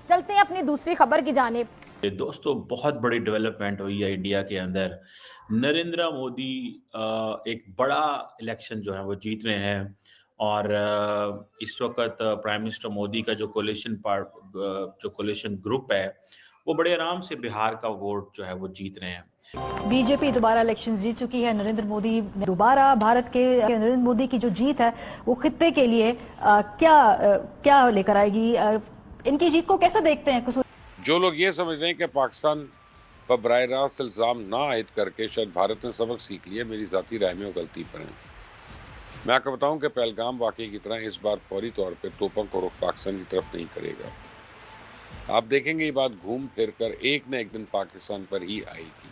चलते हैं अपनी दूसरी खबर की जानिब। दोस्तों, बहुत बड़ी डेवलपमेंट हुई है इंडिया के अंदर। नरेंद्र मोदी एक बड़ा इलेक्शन जो है वो जीत रहे हैं और इस वक्त प्राइम मिनिस्टर मोदी का जो कोलिशन ग्रुप है वो बड़े आराम से बिहार का वोट जो है वो जीत रहे हैं। बीजेपी दोबारा इलेक्शन जीत चुकी है। नरेंद्र मोदी ने दोबारा भारत के नरेंद्र मोदी की जो जीत है वो खित्ते के लिए क्या लेकर आएगी? इनकी जीत को कैसे देखते हैं? जो लोग ये समझ रहे हैं कि पाकिस्तान पर बराह रास्त इल्ज़ाम ना आयद करके शायद भारत ने सबक सीख लिया, मेरी ज़ाती राय में वो गलती पर है। मैं आपको बताऊं कि पहलगाम वाक़ये की तरह इस बार फौरी तौर पर तोपों को रुख पाकिस्तान की तरफ नहीं करेगा। आप देखेंगे ये बात घूम फिर कर एक न एक दिन पाकिस्तान पर ही आएगी।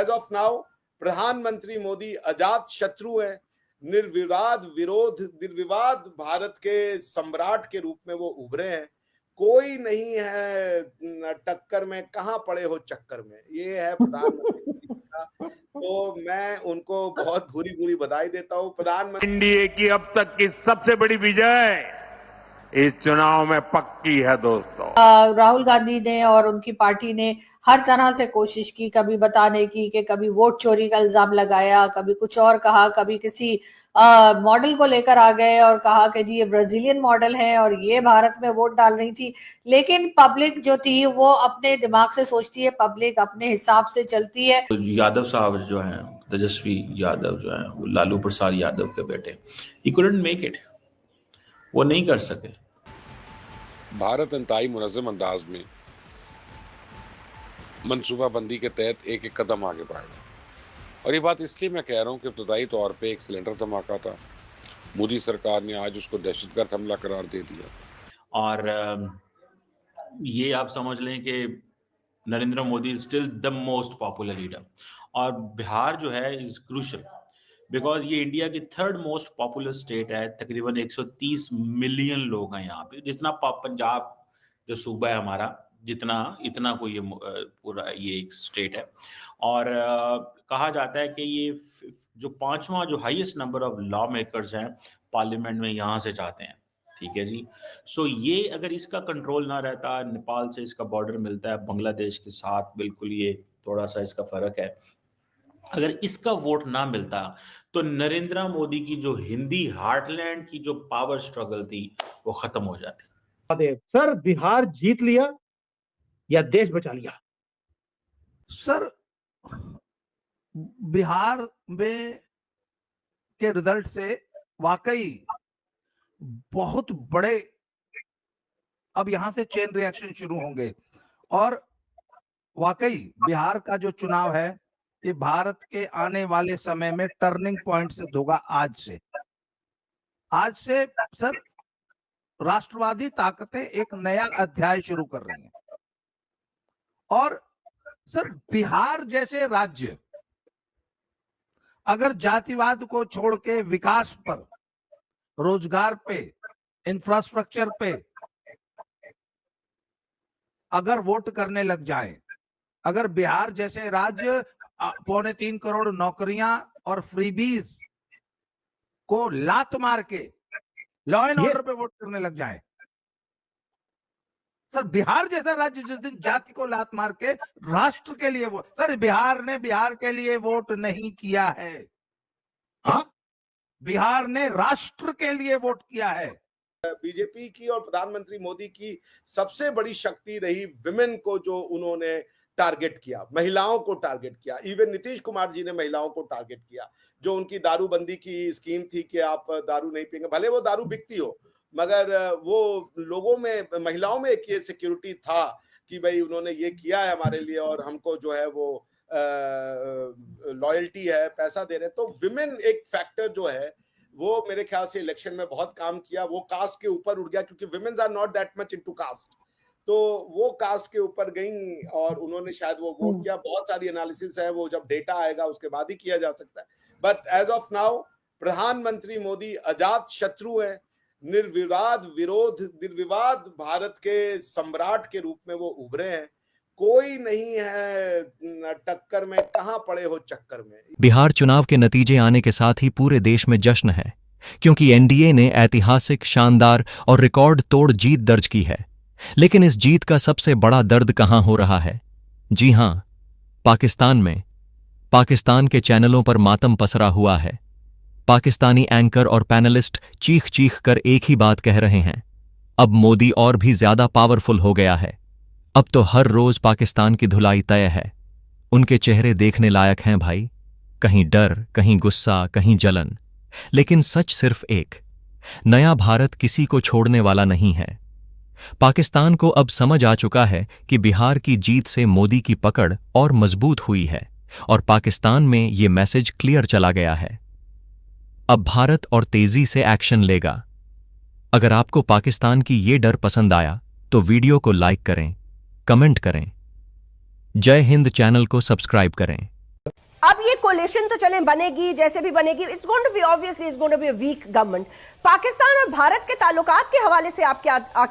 एज ऑफ नाउ प्रधानमंत्री मोदी अजात शत्रु है, निर्विवाद भारत के सम्राट के रूप में वो उभरे हैं। कोई नहीं है टक्कर में, कहां पड़े हो चक्कर में, ये है प्रधानमंत्री का। तो मैं उनको बहुत भूरी भूरी बधाई देता हूं। प्रधानमंत्री एनडीए की अब तक की सबसे बड़ी विजय इस चुनाव में पक्की है दोस्तों। राहुल गांधी ने और उनकी पार्टी ने हर तरह से कोशिश की, कभी बताने की कि कभी वोट चोरी का इल्जाम लगाया, कभी कुछ और कहा, कभी किसी मॉडल को लेकर आ गए और कहा कि जी ये ब्राजीलियन मॉडल है और ये भारत में वोट डाल रही थी। लेकिन पब्लिक जो थी वो अपने दिमाग से सोचती है, पब्लिक अपने हिसाब से चलती है। तो यादव साहब जो हैं, तेजस्वी यादव जो हैं, वो लालू प्रसाद यादव के बेटे, ही कुडंट मेक इट, वो नहीं कर सके। भारत इंतहाई मुनज़्ज़म अंदाज में मनसूबाबंदी के तहत एक एक कदम आगे बढ़ा। और ये बात इसलिए मैं कह रहा हूँ कि इब्तदाई तौर पे एक सिलेंडर धमाका था, मोदी सरकार ने आज उसको दहशतगर्द हमला करार दे दिया। और ये आप समझ लें कि Narendra Modi is still the most popular leader. और बिहार जो है इज क्रूशल बिकॉज ये इंडिया की थर्ड मोस्ट पॉपुलर स्टेट है। तकरीबन 130 मिलियन लोग हैं यहाँ पे, जितना पंजाब जो सूबा है हमारा, जितना इतना कोई ये पूरा ये एक स्टेट है। और कहा जाता है कि ये जो पांचवा जो highest number of law makers हैं पार्लियामेंट में यहाँ से चाहते हैं। ठीक है जी। सो ये अगर इसका कंट्रोल ना रहता, नेपाल से इसका बॉर्डर मिलता है बांग्लादेश के साथ, बिल्कुल ये थोड़ा सा इसका फर्क है। अगर इसका वोट ना मिलता तो नरेंद्र मोदी की जो हिंदी हार्टलैंड की जो पावर स्ट्रगल थी वो खत्म हो जाती। सर, बिहार जीत लिया या देश बचा लिया? सर, बिहार में के रिजल्ट से वाकई बहुत बड़े अब यहां से चेन रिएक्शन शुरू होंगे और वाकई बिहार का जो चुनाव है ये भारत के आने वाले समय में टर्निंग पॉइंट से होगा। आज से सर राष्ट्रवादी ताकतें एक नया अध्याय शुरू कर रही हैं। और सर बिहार जैसे राज्य अगर जातिवाद को छोड़ के विकास पर, रोजगार पे, इंफ्रास्ट्रक्चर पे अगर वोट करने लग जाए, अगर बिहार जैसे राज्य 3.25 करोड़ नौकरियां और फ्रीबीज को लात मार के लॉ एंड ऑर्डर पे वोट करने लग जाए, सर बिहार जैसा राज्य जिस दिन जाति को लात मार के राष्ट्र के लिए वोट, सर बिहार ने बिहार के लिए वोट नहीं किया है, हाँ बिहार ने राष्ट्र के लिए वोट किया है। बीजेपी की और प्रधानमंत्री मोदी की सबसे बड़ी शक्ति रही विमेन को, जो उन्होंने टारगेट किया, महिलाओं को टारगेट किया। इवन नीतीश कुमार जी ने महिलाओं को टारगेट किया। जो उनकी दारूबंदी की स्कीम थी कि आप दारू नहीं पिएंगे, भले वो दारू बिकती हो, मगर वो लोगों में, महिलाओं में एक ये सिक्योरिटी था कि भाई उन्होंने ये किया है हमारे लिए और हमको जो है वो लॉयल्टी है, पैसा दे रहे हैं। तो विमेन एक फैक्टर जो है वो मेरे ख्याल से इलेक्शन में बहुत काम किया। वो कास्ट के ऊपर उठ गया क्योंकि womens are not that much into cost, तो वो कास्ट के ऊपर गई और उन्होंने शायद वो वोट किया। बहुत सारी एनालिसिस है, वो जब डेटा आएगा उसके बाद ही किया जा सकता है। बट एज ऑफ नाउ प्रधानमंत्री मोदी अजात शत्रु है, निर्विवाद भारत के सम्राट के रूप में वो उभरे हैं। कोई नहीं है टक्कर में, कहां पड़े हो चक्कर में। बिहार चुनाव के नतीजे आने के साथ ही पूरे देश में जश्न है, क्योंकि एनडीए ने ऐतिहासिक, शानदार और रिकॉर्ड तोड़ जीत दर्ज की है। लेकिन इस जीत का सबसे बड़ा दर्द कहां हो रहा है? जी हां, पाकिस्तान में। पाकिस्तान के चैनलों पर मातम पसरा हुआ है। पाकिस्तानी एंकर और पैनलिस्ट चीख चीख कर एक ही बात कह रहे हैं, अब मोदी और भी ज्यादा पावरफुल हो गया है। अब तो हर रोज पाकिस्तान की धुलाई तय है। उनके चेहरे देखने लायक हैं भाई, कहीं डर, कहीं गुस्सा, कहीं जलन। लेकिन सच सिर्फ एक, नया भारत किसी को छोड़ने वाला नहीं है। पाकिस्तान को अब समझ आ चुका है कि बिहार की जीत से मोदी की पकड़ और मजबूत हुई है और पाकिस्तान में ये मैसेज क्लियर चला गया है। अब भारत और तेजी से एक्शन लेगा। अगर आपको पाकिस्तान की ये डर पसंद आया तो वीडियो को लाइक करें, कमेंट करें। जय हिंद चैनल को सब्सक्राइब करें। अब ये कोलिशन तो चले बनेगी, जैसे भी बनेगी, it's going to be obviously it's going to be a weak government. Pakistan और भारत के ताल्लुकात के हवाले से आप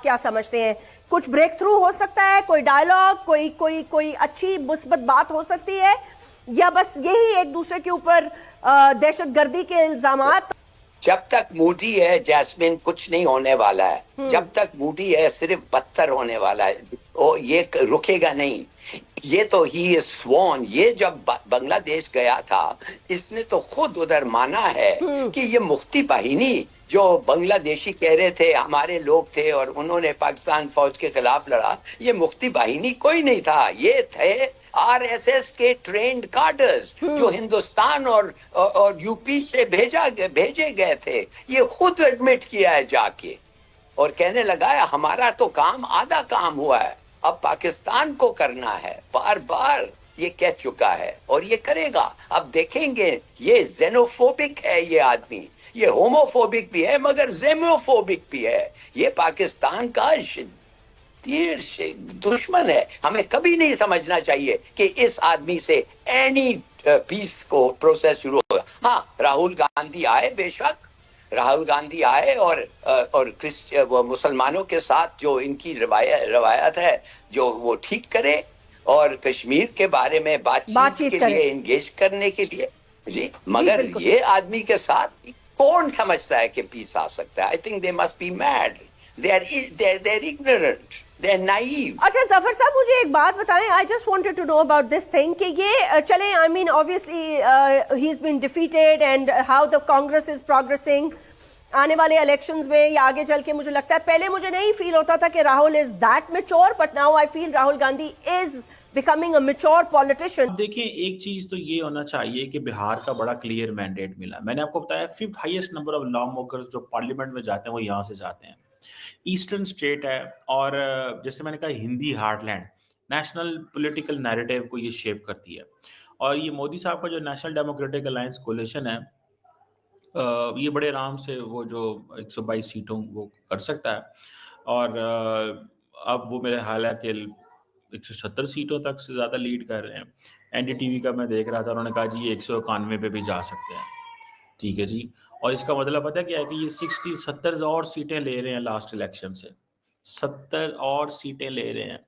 क्या समझते हैं? कुछ ब्रेक थ्रू हो सकता है, कोई डायलॉग, कोई अच्छी मुस्बत बात हो सकती है, या बस यही एक दूसरे के ऊपर दहशतगर्दी के इल्जामात? जब तक मोदी है जैस्मिन, कुछ नहीं होने वाला है। जब तक मोदी है सिर्फ बदतर होने वाला है, और ये रुकेगा नहीं। ये तो ही इज स्वॉन। ये जब बांग्लादेश गया था, इसने तो खुद उधर माना है कि ये मुफ्ती बाहिनी जो बांग्लादेशी कह रहे थे हमारे लोग थे और उन्होंने पाकिस्तान फौज के खिलाफ लड़ा, ये मुफ्ती बाहिनी कोई नहीं था। ये थे आरएसएस के ट्रेंड कार्डर्स जो हिंदुस्तान और यूपी से भेजे गए थे। ये खुद एडमिट किया है जाके और कहने लगा है हमारा तो काम आधा काम हुआ है, अब पाकिस्तान को करना है। बार बार ये कह चुका है और ये करेगा। अब देखेंगे, ये जेनोफोबिक है ये आदमी, ये होमोफोबिक भी है मगर जेमोफोबिक भी है। ये पाकिस्तान का दुश्मन है। हमें कभी नहीं समझना चाहिए कि इस आदमी से एनी पीस को प्रोसेस शुरू होगा। हाँ, राहुल गांधी आए, बेशक राहुल गांधी आए और वो मुसलमानों के साथ जो इनकी रवायत है जो वो ठीक करे और कश्मीर के बारे में बातचीत के लिए एंगेज करने के लिए जी। मगर ये आदमी के साथ कौन समझता है कि पीस आ सकता है? I think they must be mad, they are ignorant, they are naive. अच्छा जफर साहब, मुझे एक बात बताएं, I just wanted to know about this thing कि ये चले, I mean obviously he is been defeated and how the Congress is progressing आने वाले इलेक्शंस में या आगे चल के। मुझे लगता है पहले मुझे नहीं फील होता था कि Rahul is that mature, but now I feel Rahul Gandhi is becoming a mature politician. देखिए, एक चीज तो ये होना चाहिए कि बिहार का बड़ा क्लियर मैंडेट मिला। मैंने आपको बताया 5th highest number of law makers जो पार्लियामेंट में जाते हैं वो यहाँ से जाते हैं। ईस्टर्न स्टेट है और जैसे मैंने कहा Hindi heartland national political narrative को ये शेप करती है। और ये मोदी साहब का जो नेशनल डेमोक्रेटिक अलायंस कोलिशन है, ये बड़े आराम से वो जो 122 सीटों वो कर सकता है। और अब वो मेरे हाल है कि 170 सीटों तक से ज़्यादा लीड कर रहे हैं। एनडीटीवी का मैं देख रहा था, उन्होंने कहा जी ये 191 पे भी जा सकते हैं। ठीक है जी। और इसका मतलब पता क्या है कि ये 70 और सीटें ले रहे हैं लास्ट इलेक्शन से, 70 और सीटें ले रहे हैं।